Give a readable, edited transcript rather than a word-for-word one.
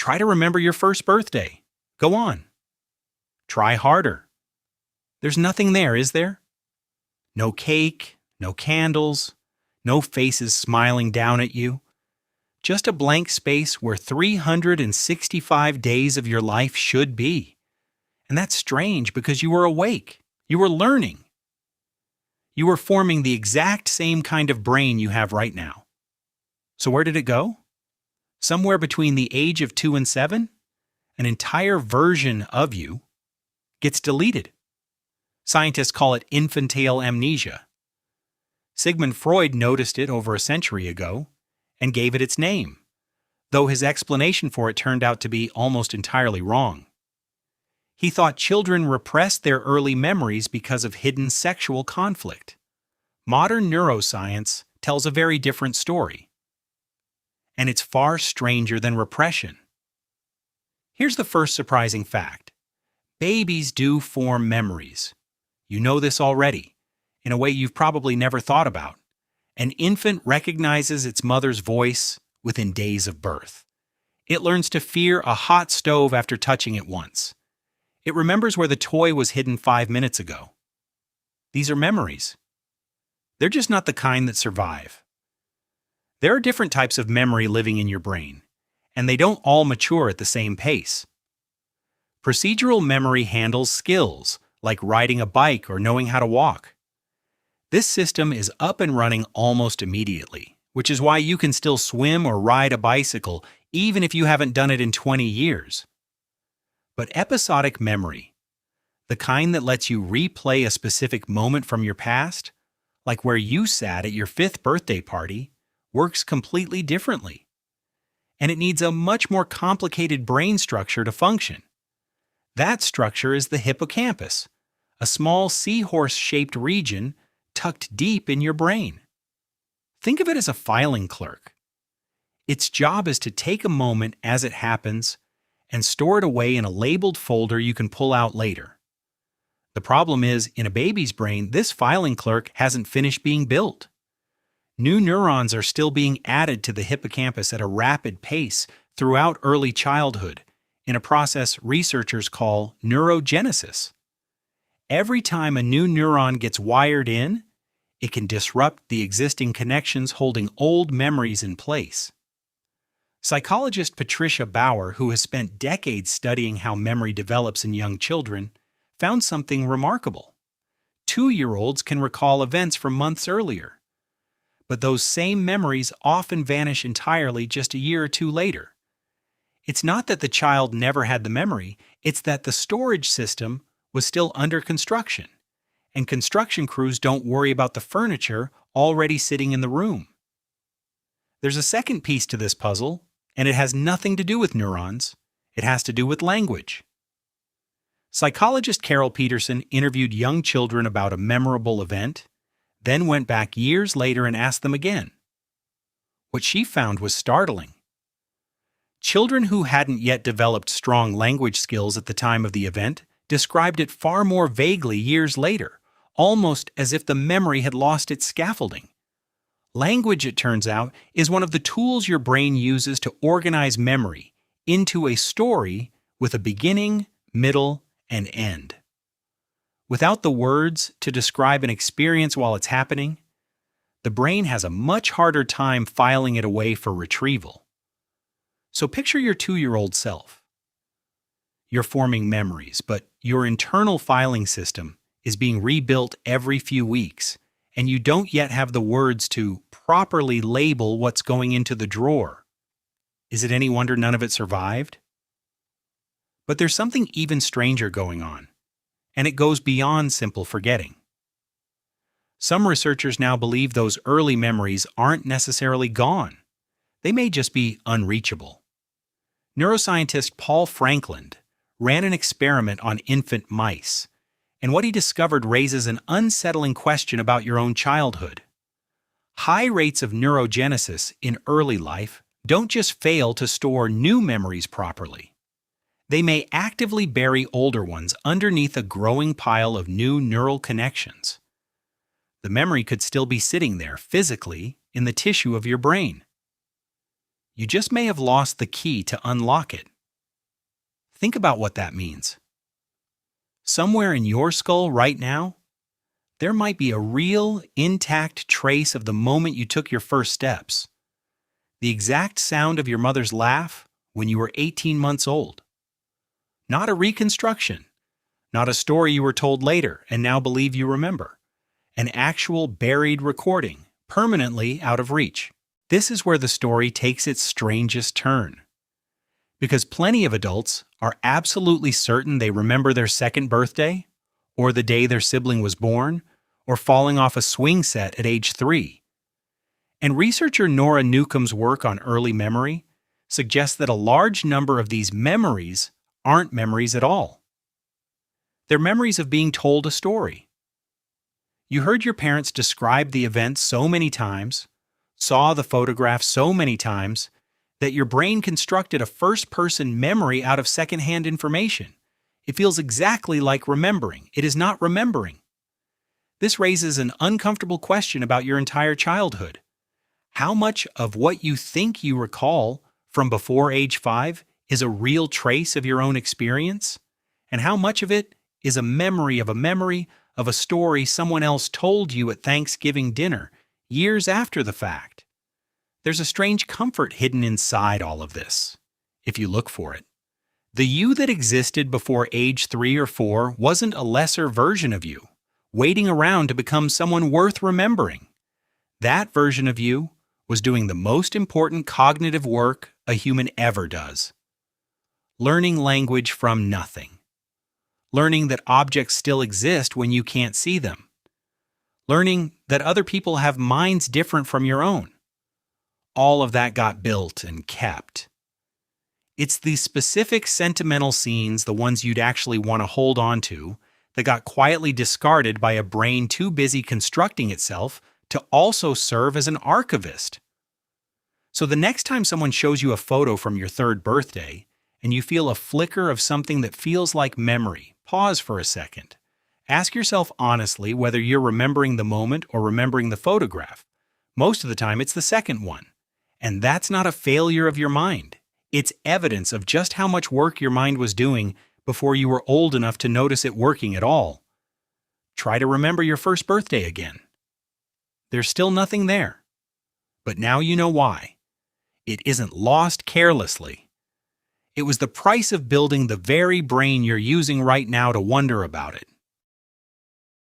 Try to remember your first birthday. Go on. Try harder. There's nothing there, is there? No cake, no candles, no faces smiling down at you. Just a blank space where 365 days of your life should be. And that's strange because you were awake. You were learning. You were forming the exact same kind of brain you have right now. So where did it go? Somewhere between the age of 2 and 7, an entire version of you gets deleted. Scientists call it infantile amnesia. Sigmund Freud noticed it over a century ago and gave it its name, though his explanation for it turned out to be almost entirely wrong. He thought children repressed their early memories because of hidden sexual conflict. Modern neuroscience tells a very different story. And it's far stranger than repression. Here's the first surprising fact. Babies do form memories. You know this already, in a way you've probably never thought about. An infant recognizes its mother's voice within days of birth. It learns to fear a hot stove after touching it once. It remembers where the toy was hidden 5 minutes ago. These are memories. They're just not the kind that survive. There are different types of memory living in your brain, and they don't all mature at the same pace. Procedural memory handles skills, like riding a bike or knowing how to walk. This system is up and running almost immediately, which is why you can still swim or ride a bicycle even if you haven't done it in 20 years. But episodic memory, the kind that lets you replay a specific moment from your past, like where you sat at your 5th birthday party, works completely differently. And it needs a much more complicated brain structure to function. That structure is the hippocampus, a small seahorse-shaped region tucked deep in your brain. Think of it as a filing clerk. Its job is to take a moment as it happens and store it away in a labeled folder you can pull out later. The problem is, in a baby's brain, this filing clerk hasn't finished being built. New neurons are still being added to the hippocampus at a rapid pace throughout early childhood, in a process researchers call neurogenesis. Every time a new neuron gets wired in, it can disrupt the existing connections holding old memories in place. Psychologist Patricia Bauer, who has spent decades studying how memory develops in young children, found something remarkable. 2-year-olds can recall events from months earlier, but those same memories often vanish entirely just a year or two later. It's not that the child never had the memory, it's that the storage system was still under construction, and construction crews don't worry about the furniture already sitting in the room. There's a second piece to this puzzle, and it has nothing to do with neurons. It has to do with language. Psychologist Carol Peterson interviewed young children about a memorable event, then went back years later and asked them again. What she found was startling. Children who hadn't yet developed strong language skills at the time of the event described it far more vaguely years later, almost as if the memory had lost its scaffolding. Language, it turns out, is one of the tools your brain uses to organize memory into a story with a beginning, middle, and end. Without the words to describe an experience while it's happening, the brain has a much harder time filing it away for retrieval. So picture your 2-year-old self. You're forming memories, but your internal filing system is being rebuilt every few weeks, and you don't yet have the words to properly label what's going into the drawer. Is it any wonder none of it survived? But there's something even stranger going on, and it goes beyond simple forgetting. Some researchers now believe those early memories aren't necessarily gone. They may just be unreachable. Neuroscientist Paul Frankland ran an experiment on infant mice, and what he discovered raises an unsettling question about your own childhood. High rates of neurogenesis in early life don't just fail to store new memories properly. They may actively bury older ones underneath a growing pile of new neural connections. The memory could still be sitting there physically in the tissue of your brain. You just may have lost the key to unlock it. Think about what that means. Somewhere in your skull right now, there might be a real, intact trace of the moment you took your first steps. The exact sound of your mother's laugh when you were 18 months old. Not a reconstruction, not a story you were told later and now believe you remember. An actual buried recording, permanently out of reach. This is where the story takes its strangest turn. Because plenty of adults are absolutely certain they remember their second birthday, or the day their sibling was born, or falling off a swing set at age 3. And researcher Nora Newcomb's work on early memory suggests that a large number of these memories aren't memories at all. They're memories of being told a story. You heard your parents describe the event so many times, saw the photograph so many times, that your brain constructed a first-person memory out of secondhand information. It feels exactly like remembering. It is not remembering. This raises an uncomfortable question about your entire childhood. How much of what you think you recall from before age 5 is a real trace of your own experience? And how much of it is a memory of a story someone else told you at Thanksgiving dinner, years after the fact? There's a strange comfort hidden inside all of this, if you look for it. The you that existed before age 3 or 4 wasn't a lesser version of you, waiting around to become someone worth remembering. That version of you was doing the most important cognitive work a human ever does. Learning language from nothing. Learning that objects still exist when you can't see them. Learning that other people have minds different from your own. All of that got built and kept. It's these specific sentimental scenes, the ones you'd actually want to hold on to, that got quietly discarded by a brain too busy constructing itself to also serve as an archivist. So the next time someone shows you a photo from your 3rd birthday and you feel a flicker of something that feels like memory, pause for a second. Ask yourself honestly whether you're remembering the moment or remembering the photograph. Most of the time it's the second one. And that's not a failure of your mind. It's evidence of just how much work your mind was doing before you were old enough to notice it working at all. Try to remember your first birthday again. There's still nothing there. But now you know why. It isn't lost carelessly. It was the price of building the very brain you're using right now to wonder about it.